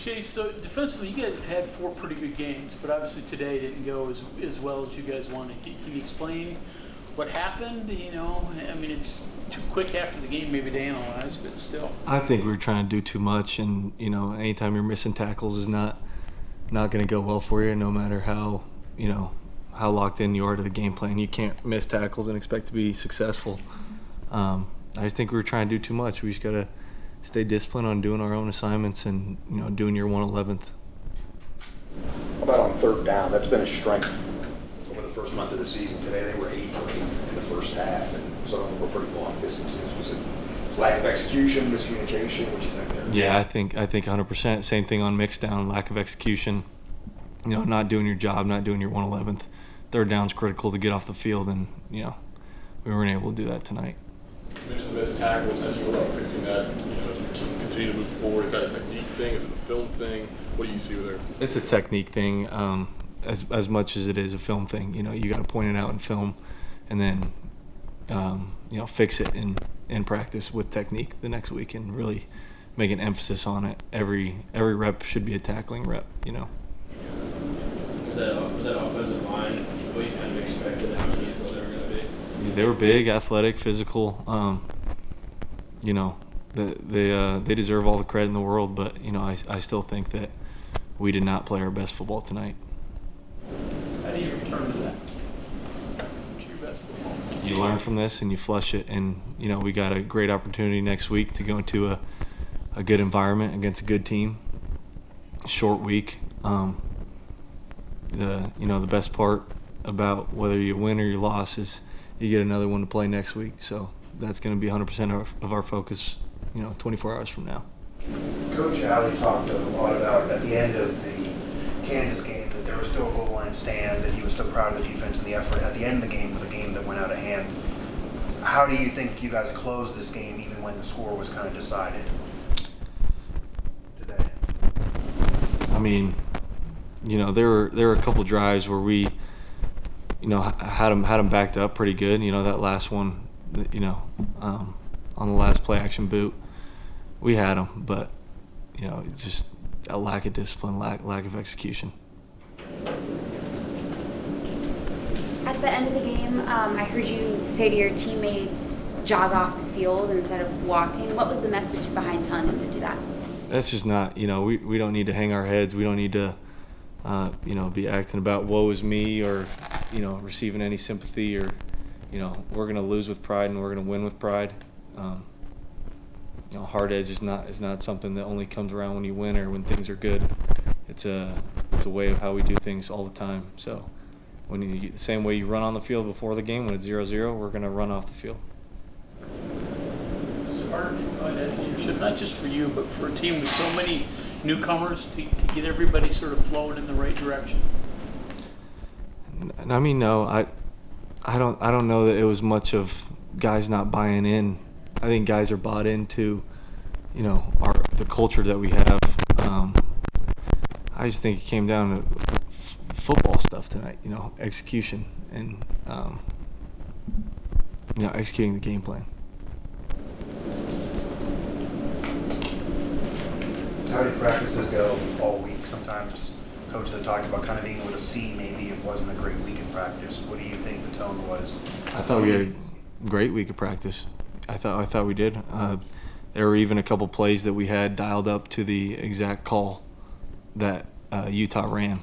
Chase, so defensively, you guys have had 4 pretty good games, but obviously today didn't go as well as you guys wanted. Can you explain what happened? I mean, it's too quick after the game maybe to analyze, but still. I think we were trying to do too much, and anytime you're missing tackles is not going to go well for you, no matter how locked in you are to the game plan. You can't miss tackles and expect to be successful. I just think we were trying to do too much. We just got to stay disciplined on doing our own assignments and doing your 1/11th. How about on third down? That's been a strength over the first month of the season. Today they were 8 for 8 in the first half, and some of them were pretty long distances. Was it lack of execution, miscommunication? What do you think there? Yeah, I think 100%. Same thing on mixed down, lack of execution. Not doing your job, not doing your 1/11th. Third down's critical to get off the field, and we weren't able to do that tonight. You mentioned missed tackles. How do you go about fixing that? As we continue to move forward, is that a technique thing? Is it a film thing? What do you see there? It's a technique thing, as much as it is a film thing. You got to point it out in film, and then fix it in practice with technique the next week, and really make an emphasis on it. Every rep should be a tackling rep. Was that offensive line what you kind of expected? How many people they were going to be? They were big, athletic, physical. They deserve all the credit in the world, but I still think that we did not play our best football tonight. How do you return to that? What's your best football? You learn from this and you flush it, and we got a great opportunity next week to go into a good environment against a good team. Short week. The best part about whether you win or you lost is you get another one to play next week. So that's going to be 100% of our focus, 24 hours from now. Coach Alley talked a lot about at the end of the Kansas game that there was still a goal line stand, that he was still proud of the defense and the effort at the end of the game, for the game that went out of hand. How do you think you guys closed this game even when the score was kind of decided? I mean, there were a couple drives where we, had them backed up pretty good. That last one, on the last play action boot, we had them, but it's just a lack of discipline, lack of execution. At the end of the game, I heard you say to your teammates, jog off the field instead of walking. What was the message behind telling them to do that? That's just not, we don't need to hang our heads. We don't need to, be acting about woe is me or, receiving any sympathy or, we're going to lose with pride and we're going to win with pride. Hard edge is not something that only comes around when you win or when things are good. It's a way of how we do things all the time. So the same way you run on the field before the game when it's 0-0, we're going to run off the field. It's hard to find that leadership, not just for you, but for a team with so many newcomers to get everybody sort of flowing in the right direction. I mean, no, I don't know that it was much of guys not buying in. I think guys are bought into, the culture that we have. I just think it came down to football stuff tonight. Execution and executing the game plan. How did practices go all week? Sometimes coaches have talked about kind of being able to see maybe it wasn't a great week in practice. What do you think the tone was? I thought we had a great week of practice. I thought we did. There were even a couple plays that we had dialed up to the exact call that Utah ran,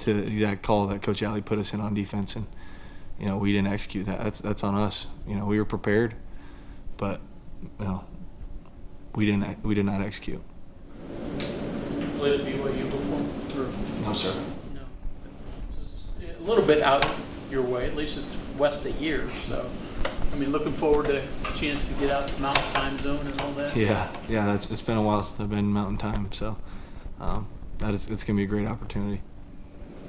to the exact call that Coach Alley put us in on defense, and we didn't execute that. That's on us. We were prepared, but we did not execute. Played at BYU before? No, sir. No. Just a little bit out your way, at least it's west of here, so. I mean, looking forward to a chance to get out to Mountain Time Zone and all that. Yeah, it's been a while since I've been in Mountain Time, so it's going to be a great opportunity.